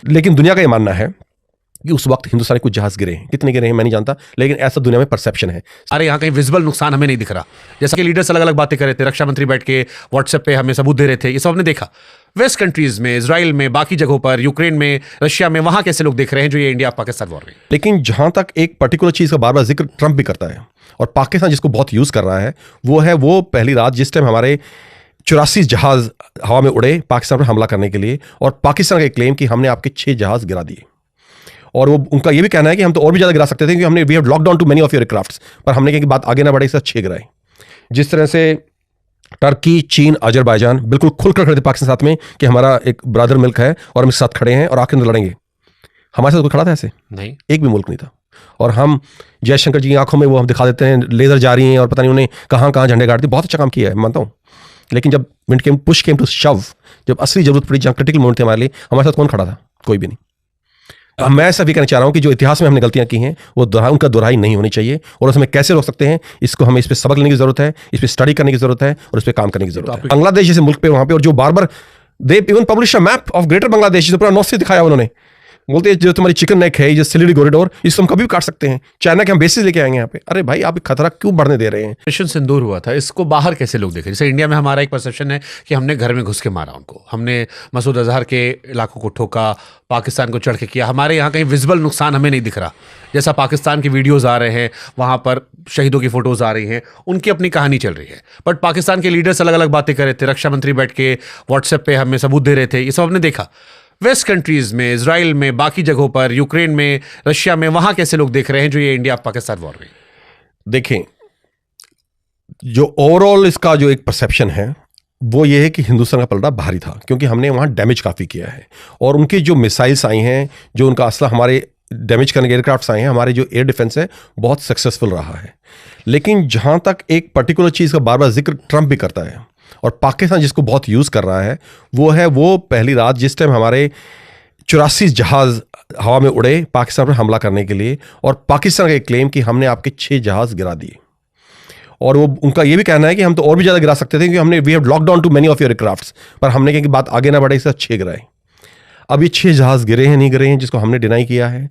लेकिन दुनिया का ये मानना है कि उस वक्त हिंदुस्तानी कुछ जहाज गिरे हैं, कितने गिरे हैं मैं नहीं जानता, लेकिन ऐसा दुनिया में परसेप्शन है। अरे यहाँ कहीं विजिबल नुकसान हमें नहीं दिख रहा। जैसा कि लीडर्स अलग अलग बातें कर रहे थे, रक्षा मंत्री बैठ के व्हाट्सएप पे हमें सबूत दे रहे थे, ये सब हमने देखा। वेस्ट कंट्रीज में, इजराइल में, बाकी जगहों पर, यूक्रेन में, रशिया में, वहां कैसे लोग देख रहे हैं जो ये इंडिया पाकिस्तान वॉर में। लेकिन जहां तक एक पर्टिकुलर चीज का बार बार जिक्र ट्रंप भी करता है और पाकिस्तान जिसको बहुत यूज कर रहा है, वो पहली रात जिस टाइम हमारे 84 जहाज हवा में उड़े पाकिस्तान पर हमला करने के लिए, और पाकिस्तान का क्लेम कि हमने आपके 6 जहाज गिरा दिए। और वो उनका ये भी कहना है कि हम तो और भी ज़्यादा गिरा सकते थे क्योंकि हमने we have lock down too many of your aircrafts, पर हमने कहा कि बात आगे ना बढ़े, इससे 6 गिराए। जिस तरह से टर्की, चीन, अजरबैजान बिल्कुल खुलकर खड़े थे पाकिस्तान साथ में कि हमारा एक ब्रदर मिल्क है और हम इसके साथ खड़े हैं और आखिर में लड़ेंगे। हमारे साथ कोई खड़ा था ऐसे? नहीं, एक भी मुल्क नहीं था। और हम जयशंकर जी की आंखों में वो हम दिखा देते हैं लेजर जा रही हैं और पता नहीं उन्हें कहाँ कहाँ झंडे गाड़ते। बहुत अच्छा काम किया है, मानता हूँ। लेकिन जब पुश केम टू शव, जब असली जरूरत पड़ी, जहाँ क्रिटिकल मोमेंट थे हमारे लिए, हमारे साथ कौन खड़ा था? कोई भी नहीं। मैं ऐसा भी कहना चाह रहा हूँ कि जो इतिहास में हमने गलतियां की हैं वो उनका दोहराई नहीं होनी चाहिए, और उसमें कैसे रोक सकते हैं इसको हमें इस पर सबक लेने की जरूरत है, इस पर स्टडी करने की जरूरत है और इस पर काम करने की जरूरत है। बांग्लादेश जैसे मुल्क पे, वहां पे, और जो बार बार they even publish a map of greater Bangladesh, पूरा नॉर्थ से दिखाया उन्होंने। बोलते हैं जो तुम्हारी चिकन नेक है, ये सिलीगुड़ी कॉरिडोर, इसको हम कभी भी काट सकते हैं, चाइना के हम बेसिस लेके आएंगे यहाँ पे। अरे भाई, आप खतरा क्यों बढ़ने दे रहे हैं? ऑपरेशन सिंदूर हुआ था, इसको बाहर कैसे लोग देखे? जैसे इंडिया में हमारा एक परसेप्शन है कि हमने घर में घुस के मारा उनको, हमने मसूद अजहर के इलाकों को ठोका, पाकिस्तान को चढ़ के किया। हमारे यहाँ कहीं विजिबल नुकसान हमें नहीं दिख रहा। जैसा पाकिस्तान की वीडियोस आ रहे हैं, वहाँ पर शहीदों की फोटोज आ रही हैं, उनकी अपनी कहानी चल रही है। बट पाकिस्तान के लीडर्स अलग अलग बातें कर रहे थे, रक्षा मंत्री बैठ के व्हाट्सएप पे हमें सबूत दे रहे थे, ये सब हमने देखा। वेस्ट कंट्रीज में, इजराइल में, बाकी जगहों पर, यूक्रेन में, रशिया में, वहां कैसे लोग देख रहे हैं जो ये इंडिया पाकिस्तान वॉर में। देखें, जो ओवरऑल इसका जो एक परसेप्शन है वो ये है कि हिंदुस्तान का पलड़ा भारी था, क्योंकि हमने वहाँ डैमेज काफ़ी किया है, और उनकी जो मिसाइल्स आई हैं, जो उनका असला हमारे डैमेज करने के एयरक्राफ्ट्स आए हैं, हमारे जो एयर डिफेंस है बहुत सक्सेसफुल रहा है। लेकिन जहाँ तक एक पर्टिकुलर चीज़ का बार बार जिक्र ट्रंप भी करता है और पाकिस्तान जिसको बहुत यूज़ कर रहा है, वो पहली रात जिस टाइम हमारे 84 जहाज हवा में उड़े पाकिस्तान पर हमला करने के लिए, और पाकिस्तान का क्लेम कि हमने आपके 6 जहाज गिरा दिए। और वो उनका ये भी कहना है कि हम तो और भी ज़्यादा गिरा सकते थे क्योंकि हमने we have lock down too many of your aircrafts, पर हमने कहा कि बात आगे ना बढ़े, इससे 6 गिराए। अब ये 6 जहाज गिरे हैं नहीं गिरे हैं, जिसको हमने डिनाई किया है।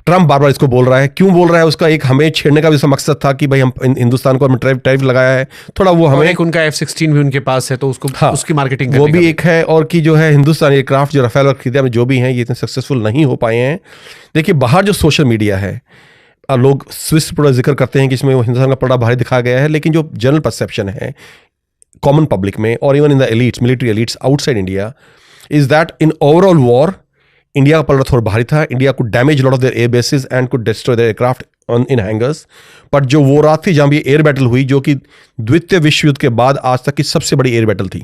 ट्रंप बार बार इसको बोल रहा है। क्यों बोल रहा है? उसका एक हमें छेड़ने का भी उसका मकसद था कि भाई हम हिंदुस्तान को टैरिफ लगाया है, थोड़ा वो हमें, एक उनका F-16 भी उनके पास है, तो उसको उसकी मार्केटिंग वो भी एक है। और कि जो है हिंदुस्तानी एयरक्राफ्ट जो रफेल और खरीदे में जो भी हैं, ये इतने सक्सेसफुल नहीं हो पाए हैं। देखिए, बाहर जो सोशल मीडिया है, लोग स्विस पर जिक्र करते हैं कि इसमें वो हिंदुस्तान का पलड़ा भारी दिखाया गया है, लेकिन जो जनरल परसेप्शन है कॉमन पब्लिक में और even in the elites, military elites outside India, is that in overall war India का पलड़ा थोड़ा भारी था। India could damage lot of their air bases and could destroy there aircraft in hangers. But जो वो रात थी जहां भी एयर बैटल हुई, जो कि द्वितीय विश्व युद्ध के बाद आज तक की सबसे बड़ी एयर बैटल थी,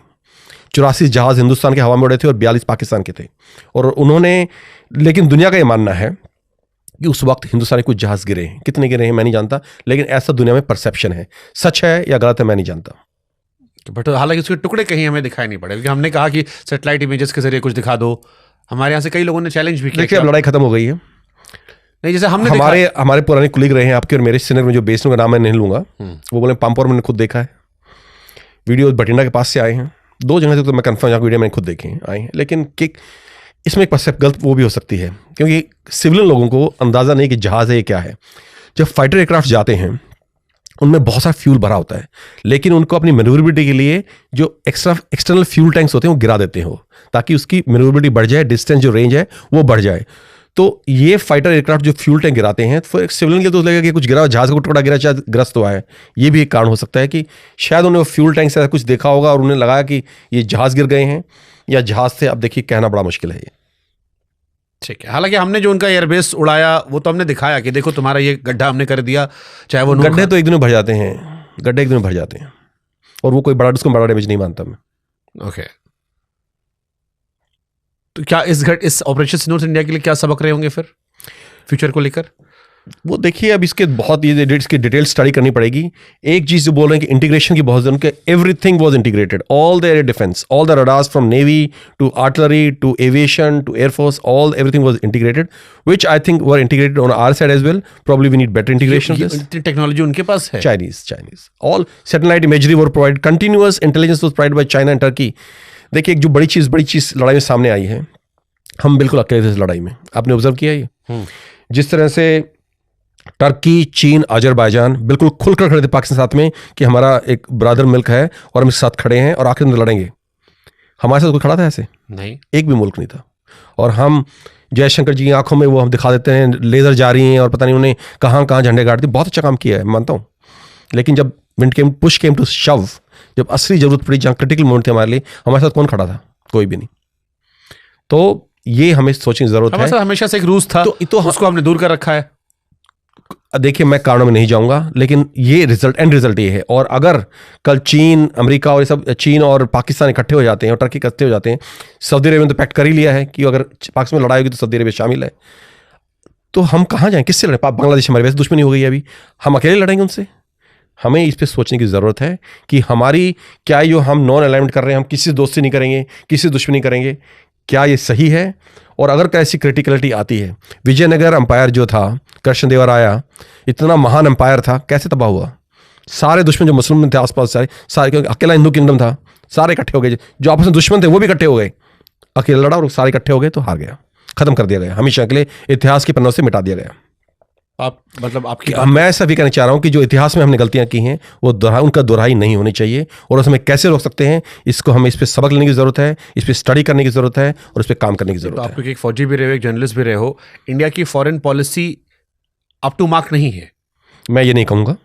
84 जहाज हिंदुस्तान के हवा में उड़े थे और 42 पाकिस्तान के थे। और उन्होंने, लेकिन दुनिया का ये मानना है कि उस वक्त हिंदुस्तानी कुछ जहाज गिरे हैं, कितने गिरे हैं मैं नहीं जानता, लेकिन ऐसा दुनिया में परसेप्शन है। सच है या गलत है मैं नहीं जानता। बट हालांकि उसके टुकड़े कहीं हमें दिखाई नहीं पड़े, क्योंकि हमने कहा कि सैटेलाइट इमेजेस के जरिए कुछ दिखा दो। हमारे यहाँ से कई लोगों ने चैलेंज भी किया। देखिए, अब लड़ाई खत्म हो गई है। नहीं, जैसे हमने हमारे पुराने कुलीग रहे हैं आपके और मेरे, श्रीनगर में जो बेस का नाम मैं नहीं लूंगा, वो बोले पामपोर मैंने खुद देखा है, वीडियो बठिंडा के पास से आए हैं, 2 जगह से तो मैं कंफर्म यहाँ वीडियो मैंने खुद देखे हैं, आए हैं। लेकिन इसमें एक परसेप्ट गलत वो भी हो सकती है, क्योंकि सिविलियन लोगों को अंदाज़ा नहीं कि जहाज़ है ये क्या है। जब फाइटर एयरक्राफ्ट जाते हैं उनमें बहुत सारा फ्यूल भरा होता है, लेकिन उनको अपनी मैन्यूवरेबिलिटी के लिए जो एक्सटर्नल फ्यूल टैंक्स होते हैं वो गिरा देते हो, ताकि उसकी मैन्यूवरेबिलिटी बढ़ जाए, डिस्टेंस जो रेंज है वो बढ़ जाए। तो ये फाइटर एयरक्राफ्ट जो फ्यूल टैंक गिराते हैं, तो एक सिविलियन के तो लगेगा कि कुछ गिरा, जहाज का टुकड़ा गिरा, शायद ग्रस्त हुआ है। ये भी एक कारण हो सकता है कि शायद उन्हें फ्यूल टैंक से कुछ देखा होगा और उन्हें लगा कि ये जहाज गिर गए हैं या जहाज से। अब देखिए, कहना बड़ा मुश्किल है ये। ठीक है, हालांकि हमने जो उनका एयरबेस उड़ाया वो तो हमने दिखाया कि देखो तुम्हारा ये गड्ढा हमने कर दिया। चाहे वो गड्ढे तो एक दिन में भर जाते हैं, गड्ढे एक दिन में भर जाते हैं, और वो कोई उसको बड़ा डैमेज नहीं मानता मैं। ओके, तो क्या इस ऑपरेशन सिंदूर से इंडिया के लिए क्या सबक रहे होंगे फिर फ्यूचर को लेकर? वो देखिए, अब इसके बहुत इसकी डिटेल स्टडी करनी पड़ेगी। एक चीज जो बोल रहे हैं कि इंटीग्रेशन की बहुत जरूरत है। Everything was integrated, all the air defence, all the radars from navy to artillery to aviation to air force, all everything was integrated, which I think were integrated on our side as well. Probably we need better integration of this. Technology उनके पास है, Chinese all satellite imagery were provide, continuous intelligence was provided by China and Turkey. देखिए, एक जो बड़ी चीज लड़ाई में सामने आई है हम बिल्कुल अकेले थे इस लड़ाई में। आपने ऑब्जर्व किया ये, जिस तरह से टर्की, चीन, अजरबैजान बिल्कुल खुलकर खड़े थे पाकिस्तान साथ में कि हमारा एक ब्रदर मिल्क है और हम इसके साथ खड़े हैं और आखिर में लड़ेंगे। हमारे साथ कोई खड़ा था ऐसे? नहीं, एक भी मुल्क नहीं था। और हम जयशंकर जी की आंखों में वो हम दिखा देते हैं लेजर जा रही हैं और पता नहीं उन्हें कहाँ कहाँ झंडे गाड़ दिए। बहुत अच्छा काम किया है, मानता हूँ। लेकिन जब पुश केम टू शव, जब असली जरूरत पड़ी, जहाँ क्रिटिकल मोमेंट थे हमारे लिए, हमारे साथ कौन खड़ा था? कोई भी नहीं। तो ये हमें सोचने की जरूरत है। हमारे साथ हमेशा से एक रूस था, तो उसको हमने दूर कर रखा है। देखिए, मैं कारणों में नहीं जाऊंगा, लेकिन ये एंड रिजल्ट ये है। और अगर कल चीन, अमेरिका और ये सब, चीन और पाकिस्तान इकट्ठे हो जाते हैं और टर्की इकट्ठे हो जाते हैं, सऊदी अरेबिया ने तो पैक्ट कर ही लिया है कि अगर पाकिस्तान में लड़ाई होगी तो सऊदी अरेबिया शामिल है, तो हम कहाँ जाएं? किससे लड़ें? बांग्लादेश हमारी वैसे दुश्मनी हो गई है, अभी हम अकेले लड़ेंगे उनसे? हमें इस पर सोचने की ज़रूरत है कि हमारी क्या जो हम नॉन अलाइनमेंट कर रहे हैं, हम किसी से दोस्ती नहीं करेंगे, किसी से दुश्मनी करेंगे, क्या ये सही है? और अगर कैसी क्रिटिकलिटी आती है, विजयनगर अंपायर जो था, कृष्णदेवराया इतना महान अंपायर था, कैसे तबाह हुआ? सारे दुश्मन जो मुस्लिम थे आसपास, सारे क्योंकि अकेला हिंदू किंगडम था, सारे इकट्ठे हो गए। जो आपस में दुश्मन थे वो भी इकट्ठे हो गए, अकेला लड़ा और सारे इकट्ठे हो गए, तो हार गया, खत्म कर दिया गया, हमेशा के लिए इतिहास के पन्नों से मिटा दिया गया। आप मतलब आपकी मैं ऐसा भी कहना चाह रहा हूं कि जो इतिहास में हमने गलतियां की हैं वो उनका दोहराई नहीं होनी चाहिए, और उसमें कैसे रोक सकते हैं, इसको हमें इस पर सबक लेने की जरूरत है, इस पर स्टडी करने की जरूरत है और इस पर काम करने की जरूरत है। आप एक फौजी भी रहे हो, एक जर्नलिस्ट भी रहे हो, इंडिया की foreign policy up to mark नहीं है। मैं ये नहीं कहूँगा,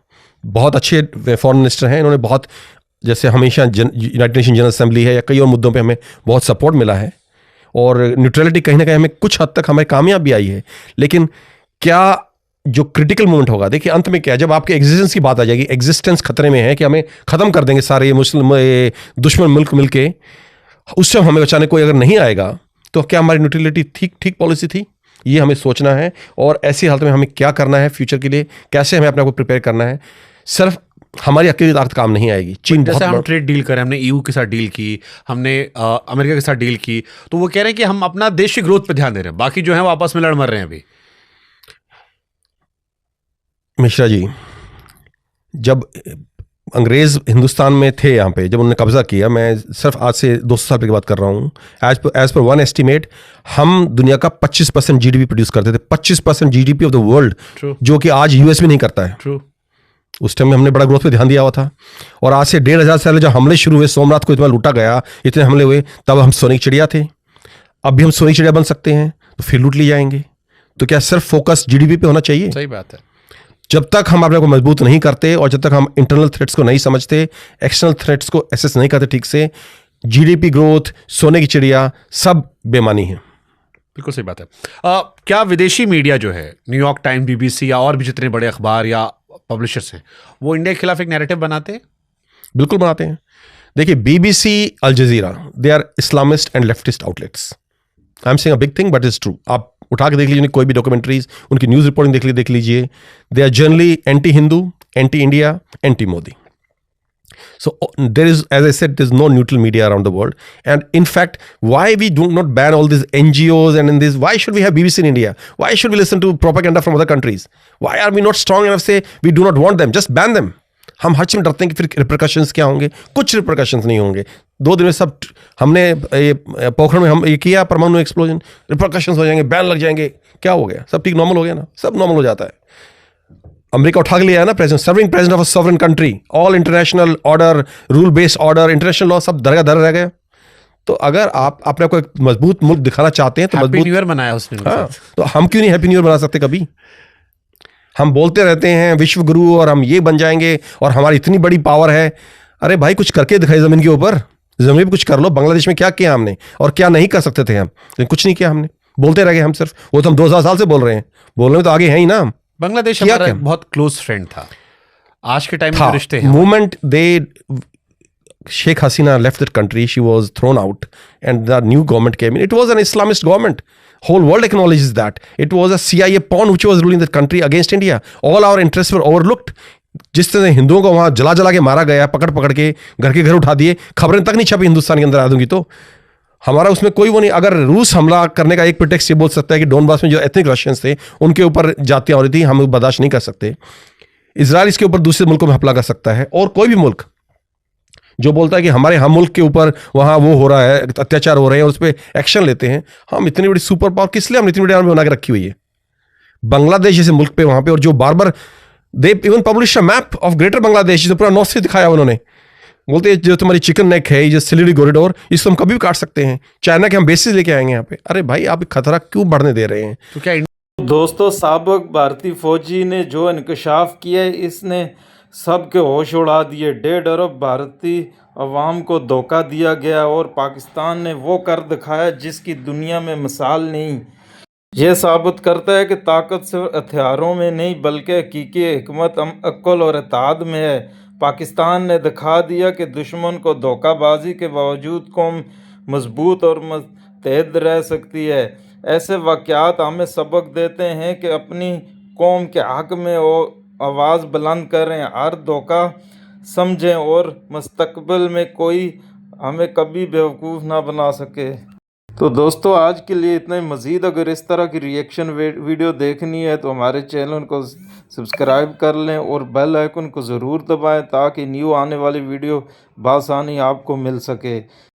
बहुत अच्छे फॉरेन मिनिस्टर हैं, इन्होंने बहुत, जैसे हमेशा यूनाइटेड नेशन जनरल असेंबली है या कई और मुद्दों पे हमें बहुत सपोर्ट मिला है, और न्यूट्रलिटी कहीं ना कहीं हमें कुछ हद तक हमें कामयाब भी आई है। लेकिन क्या जो क्रिटिकल मोमेंट होगा, देखिए अंत में क्या, जब आपके एग्जिस्टेंस की बात आ जाएगी, एग्जिस्टेंस खतरे में है कि हमें खत्म कर देंगे सारे ये मुस्लिम दुश्मन मुल्क मिलके, उससे हमें बचाने कोई अगर नहीं आएगा, तो क्या हमारी न्यूट्रलिटी ठीक पॉलिसी थी? ये हमें सोचना है। और ऐसी हालत में हमें क्या करना है फ्यूचर के लिए, कैसे हमें अपने को प्रिपेयर करना है। सिर्फ हमारी अकेली ताकत काम नहीं आएगी। चीन जैसे हम ट्रेड डील करें, हमने ईयू के साथ डील की, हमने अमेरिका के साथ डील की, तो वो कह रहे हैं कि हम अपना देश की ग्रोथ पे ध्यान दे रहे हैं, बाकी जो है वो आपस में लड़ मर रहे हैं अभी। मिश्रा जी, जब अंग्रेज हिंदुस्तान में थे, यहाँ पे जब उन्होंने कब्जा किया, मैं सिर्फ आज से 200 साल की बात कर रहा हूँ, एज पर वन एस्टिमेट हम दुनिया का 25% जीडीपी प्रोड्यूस करते थे। 25% जीडीपी ऑफ द वर्ल्ड, जो कि आज यूएस भी नहीं करता है। ट्रू। उस टाइम में हमने बड़ा ग्रोथ पे ध्यान दिया हुआ था। और आज से 1500 साल जब हमले शुरू हुए, सोमनाथ को इतना लूटा गया, इतने हमले हुए, तब हम सोने की चिड़िया थे। अब भी हम सोने की चिड़िया बन सकते हैं, तो फिर लूट ली जाएंगे। तो क्या सिर्फ फोकस जीडीपी पे होना चाहिए? सही बात है। जब तक हम अपने को मजबूत नहीं करते और जब तक हम इंटरनल थ्रेट्स को नहीं समझते, एक्सटर्नल थ्रेट्स को एसेस नहीं करते ठीक से, जीडीपी ग्रोथ, सोने की चिड़िया, सब बेमानी है। बिल्कुल सही बात है। क्या विदेशी मीडिया जो है, न्यूयॉर्क टाइम, बीबीसी या और भी जितने बड़े अखबार या पब्लिशर्स हैं, वो इंडिया के खिलाफ एक नैरेटिव बनाते हैं? बिल्कुल बनाते हैं। देखिए, BBC, Al Jazeera, they are Islamist and leftist outlets. I am saying a big thing but it's true. आप उठा के देख लीजिए कोई भी डॉक्यूमेंट्रीज, उनकी न्यूज रिपोर्टिंग देख लीजिए, they are generally anti Hindu, anti India, anti Modi. So there is, as I said, there's no neutral media around the world. And in fact, why we do not ban all these NGOs and in this, why should we have BBC in India? Why should we listen to propaganda from other countries? Why are we not strong enough to say we do not want them? Just ban them. हम हर चीज में डरते हैं कि फिर repercussions क्या होंगे। कुछ रिपरकशंस नहीं होंगे। 2 दिन में सब, हमने पोखरण में हम ये किया परमाणु एक्सप्लोजन, रिपरकशंस हो जाएंगे, बैन लग जाएंगे, क्या हो गया? सब ठीक नॉर्मल हो गया ना, सब नॉर्मल हो जाता है। अमेरिका उठा के लिया है ना president, serving president of a sovereign country, all international order, rule based order, international law सब दर रह गया। तो अगर आप अपने को एक मजबूत मुल्क दिखाना चाहते हैं तो मजबूत न्यू ईयर मनाया उसने। हाँ, तो हम क्यों नहीं हैप्पी न्यू ईयर बना सकते? कभी हम बोलते रहते हैं विश्व गुरु और हम ये बन जाएंगे और हमारी इतनी बड़ी पावर है। अरे भाई, कुछ करके दिखाई जमीन के ऊपर, जमीन पे कुछ कर लो। बांग्लादेश में क्या किया हमने और क्या नहीं कर सकते थे हम, लेकिन कुछ नहीं किया हमने, बोलते रह गए हम सिर्फ। वो तो हम 2000 साल से बोल रहे हैं, बोलने में तो आगे हैं ही ना हम। बांग्लादेश हमारा बहुत क्लोज फ्रेंड था, आज के टाइम में रिश्ते हैं। Moment they Sheikh Hasina left that country, she was thrown out and the new government came in. It was an Islamist government. Whole world acknowledges that. It was a CIA pawn which was ruling that country against India. All our interests were overlooked. जिस तरह हिंदुओं को वहां जला के मारा गया, पकड़ के घर के घर उठा दिए, खबरें तक नहीं छपी हिंदुस्तान के अंदर आ दूंगी। तो हमारा उसमें कोई वो नहीं। अगर रूस हमला करने का एक प्रिटेक्स्ट ये बोल सकता है कि डोनबास में जो एथनिक रशियंस थे उनके ऊपर जातियां हो रही थी, हम बर्दाश्त नहीं कर सकते। इजराइल इसके ऊपर दूसरे मुल्कों में हमला कर सकता है, और कोई भी मुल्क जो बोलता है कि हमारे हम मुल्क के ऊपर वहाँ वो हो रहा है, अत्याचार हो रहे हैं और उस पर एक्शन लेते हैं। हम इतनी बड़ी सुपर पावर किस लिए हमने इतनी बड़ी आर्मी बना के रखी हुई है बांग्लादेश जैसे मुल्क पे वहाँ पे, और जो बार बार they even publish a map of greater Bangladesh, जो पूरा नॉर्थ से दिखाया उन्होंने। बोलते हैं जो तुम्हारी चिकन नेक है, जो सिलीगुड़ी कॉरिडोर, इसको हम कभी भी काट सकते हैं, चाइना के हम बेसिस लेके आएंगे यहाँ पे। अरे भाई आप खतरा क्यों बढ़ने दे रहे हैं? तो क्या दोस्तों, साबिक भारतीय फौजी ने जो इंकशाफ किया है, इसने सबके होश उड़ा दिए। 1.5 अरब भारतीय अवाम को धोखा दिया गया और पाकिस्तान ने वो कर दिखाया जिसकी दुनिया में मिसाल नहीं। यह साबित करता है कि ताकत सिर्फ हथियारों में नहीं बल्कि हकीकी हिकमत अक्ल और इत्तेहाद में है। पाकिस्तान ने दिखा दिया कि दुश्मन को धोखाबाजी के बावजूद कौम मजबूत और मुत्तहद रह सकती है। ऐसे वाक़यात हमें सबक देते हैं कि अपनी कौम के हक़ में आवाज़ बुलंद करें, हर धोखा समझें और मुस्तकबिल में कोई हमें कभी बेवकूफ़ ना बना सके। तो दोस्तों, आज के लिए इतना ही। मज़ीद अगर इस तरह की रिएक्शन वीडियो देखनी है तो हमारे चैनल को सब्सक्राइब कर लें और बेल आइकन को ज़रूर दबाएं ताकि न्यू आने वाली वीडियो बआसानी आपको मिल सके।